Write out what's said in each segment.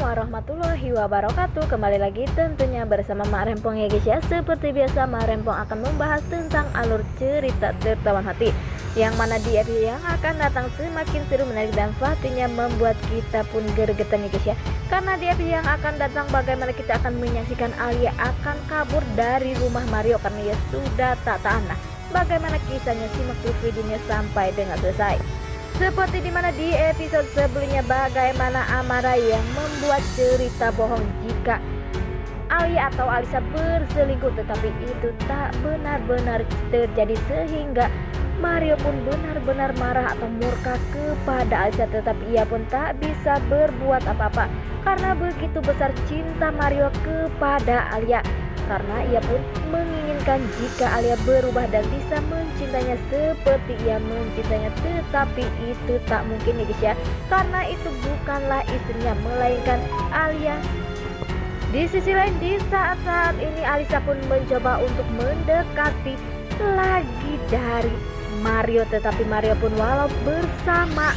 warahmatullahi wabarakatuh. Kembali lagi tentunya bersama Mak Rempong ya guys ya. Seperti biasa Mak Rempong akan membahas tentang alur cerita tertawan hati, yang mana di episode yang akan datang semakin seru, menarik, dan pastinya membuat kita pun gergetan ya guys ya. Karena di episode yang akan datang bagaimana kita akan menyaksikan Alia akan kabur dari rumah Mario karena ia sudah tak tahan. Nah, bagaimana kisahnya, simak terus videonya sampai dengan selesai. Seperti dimana di episode sebelumnya bagaimana Amara yang membuat cerita bohong jika Alia atau Alisa berselingkuh, tetapi itu tak benar-benar terjadi sehingga Mario pun benar-benar marah atau murka kepada Alisa, tetapi ia pun tak bisa berbuat apa-apa karena begitu besar cinta Mario kepada Alia. Karena ia pun menginginkan jika Alia berubah dan bisa mencintainya seperti ia mencintainya, tetapi itu tak mungkin ya guys ya, karena itu bukanlah istrinya melainkan Alia. Di sisi lain, di saat-saat ini Alisa pun mencoba untuk mendekati lagi dari Mario, tetapi Mario pun walau bersama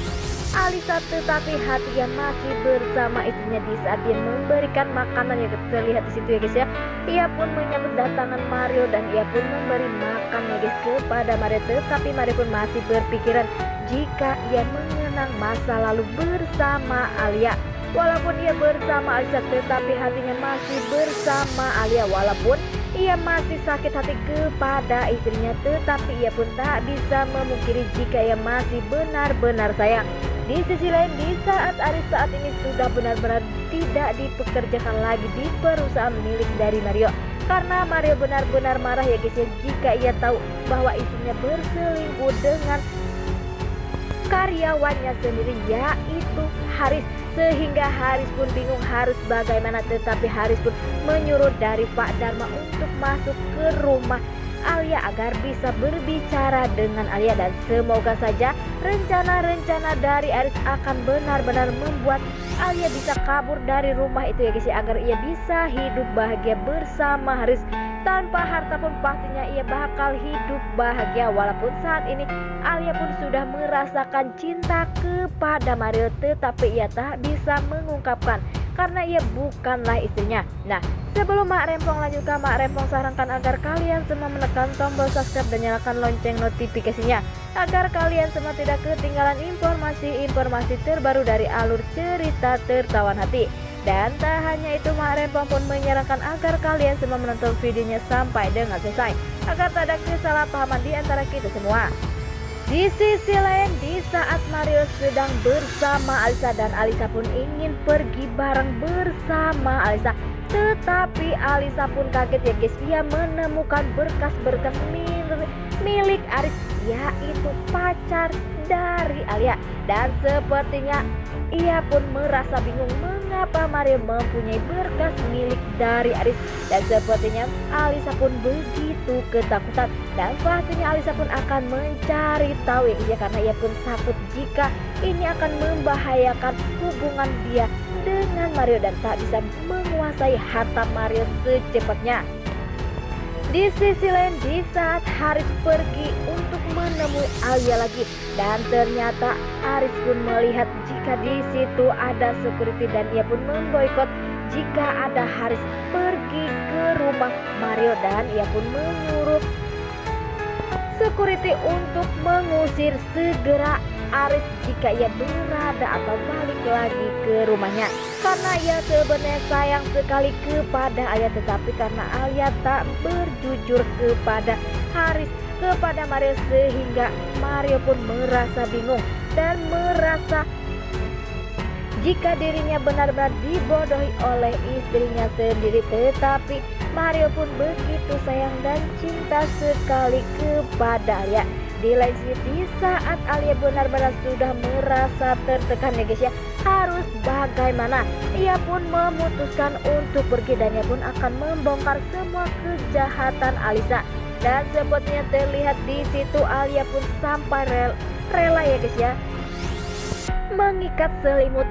Alisa tetapi hatinya masih bersama istrinya. Di saat dia memberikan makanan yang terlihat di situ ya guys ya, ia pun menyambut datangan Mario dan ia pun memberi makan ya guys kepada Mario, tetapi Mario pun masih berpikiran jika ia mengenang masa lalu bersama Alia. Walaupun ia bersama Alisa tetapi hatinya masih bersama Alia. Walaupun ia masih sakit hati kepada istrinya, tetapi ia pun tak bisa memungkiri jika ia masih benar-benar sayang. Di sisi lain, di saat Aris saat ini sudah benar-benar tidak dipekerjakan lagi di perusahaan milik dari Mario, karena Mario benar-benar marah ya guys ya jika ia tahu bahwa istrinya berselingkuh dengan karyawannya sendiri, yaitu Haris. Sehingga Haris pun bingung harus bagaimana, tetapi Haris pun menyuruh dari Pak Dharma untuk masuk ke rumah Alia agar bisa berbicara dengan Alia, dan semoga saja rencana-rencana dari Haris akan benar-benar membuat Alia bisa kabur dari rumah itu ya guys ya, agar ia bisa hidup bahagia bersama Haris. Tanpa harta pun pastinya ia bakal hidup bahagia. Walaupun saat ini Alia pun sudah merasakan cinta kepada Mario, tetapi ia tak bisa mengungkapkan karena ia bukanlah istrinya. Nah, sebelum Mak Rempong lanjutkan, Mak Rempong sarankan agar kalian semua menekan tombol subscribe dan nyalakan lonceng notifikasinya, agar kalian semua tidak ketinggalan informasi-informasi terbaru dari alur cerita tertawan hati. Dan tak hanya itu, Mak Rempong pun menyarankan agar kalian semua menonton videonya sampai dengan selesai, agar tak ada kesalahpahaman di antara kita semua. Di sisi lain, di saat Mario sedang bersama Alisa dan Alisa pun ingin pergi bareng bersama Alisa, tetapi Alisa pun kaget ya guys, ia menemukan berkas-berkas milik Aris, yaitu pacar dari Alia. Dan sepertinya ia pun merasa bingung mengapa Mario mempunyai berkas milik dari Aris, dan sepertinya Alisa pun begitu ketakutan, dan pastinya Alisa pun akan mencari tahu ya karena ia pun takut jika ini akan membahayakan hubungan dia dengan Mario dan tak bisa menguasai harta Mario secepatnya. Di sisi lain, di saat Haris pergi untuk menemui Alia lagi, dan ternyata Haris pun melihat jika di situ ada security dan ia pun memboikot jika ada Haris pergi ke rumah Mario, dan ia pun menyuruh security untuk mengusir segera Aris jika ia berada atau balik lagi ke rumahnya, karena ia sebenarnya sayang sekali kepada Alia, tetapi karena Alia tak berjujur kepada Haris, kepada Mario, sehingga Mario pun merasa bingung dan merasa jika dirinya benar-benar dibodohi oleh istrinya sendiri. Tetapi Mario pun begitu sayang dan cinta sekali kepada Alia. Di lain sisi, di saat Alia benar-benar sudah merasa tertekan ya guys ya, harus bagaimana, ia pun memutuskan untuk pergi dan ia pun akan membongkar semua kejahatan Alisa. Dan sepertinya terlihat di situ Alia pun sampai rela ya guys ya mengikat selimut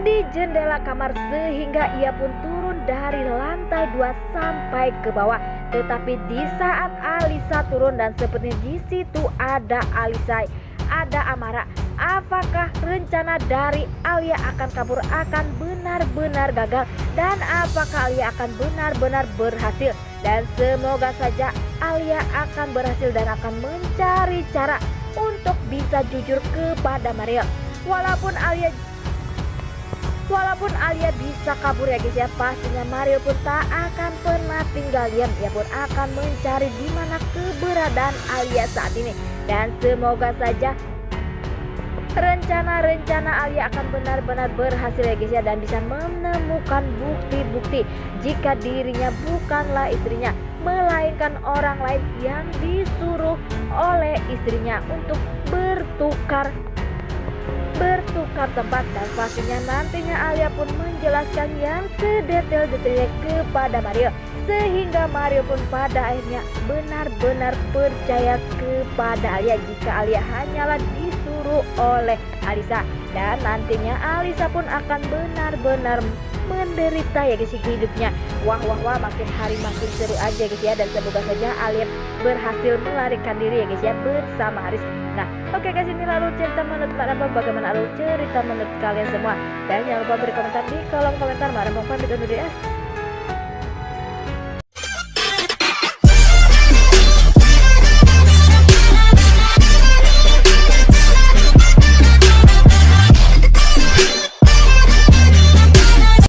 di jendela kamar, sehingga ia pun turun dari lantai 2 sampai ke bawah. Tetapi di saat Alisa turun dan sepertinya di situ ada Alisa, ada Amara. apakah rencana dari Alia akan kabur akan benar-benar gagal dan apakah Alia akan benar-benar berhasil. Dan semoga saja Alia akan berhasil dan akan mencari cara untuk bisa jujur kepada Mario. Walaupun Alia bisa kabur ya guys ya, pastinya Mario pun tak akan pernah tinggal diam. Ia pun akan mencari di mana keberadaan Alia saat ini. Dan semoga saja rencana Alia akan benar-benar berhasil ya guys ya, dan bisa menemukan bukti-bukti jika dirinya bukanlah istrinya, melainkan orang lain yang disuruh oleh istrinya untuk bertukar tempat. Dan pastinya nantinya Alia pun menjelaskan yang sedetail-detailnya kepada Mario, sehingga Mario pun pada akhirnya benar-benar percaya kepada Alia jika Alia hanyalah disuruh oleh Alisa. Dan nantinya Alisa pun akan benar-benar menderita ya guys hidupnya. Wah makin hari makin seru aja guys ya, dan semoga saja Alia berhasil melarikan diri ya guys ya bersama Haris. Nah oke guys, ini lalu cerita menurut Mbak Rambang, bagaimana lalu cerita menurut kalian semua, dan jangan lupa beri komentar di kolom komentar. Mbak Rambang pamit undur diri.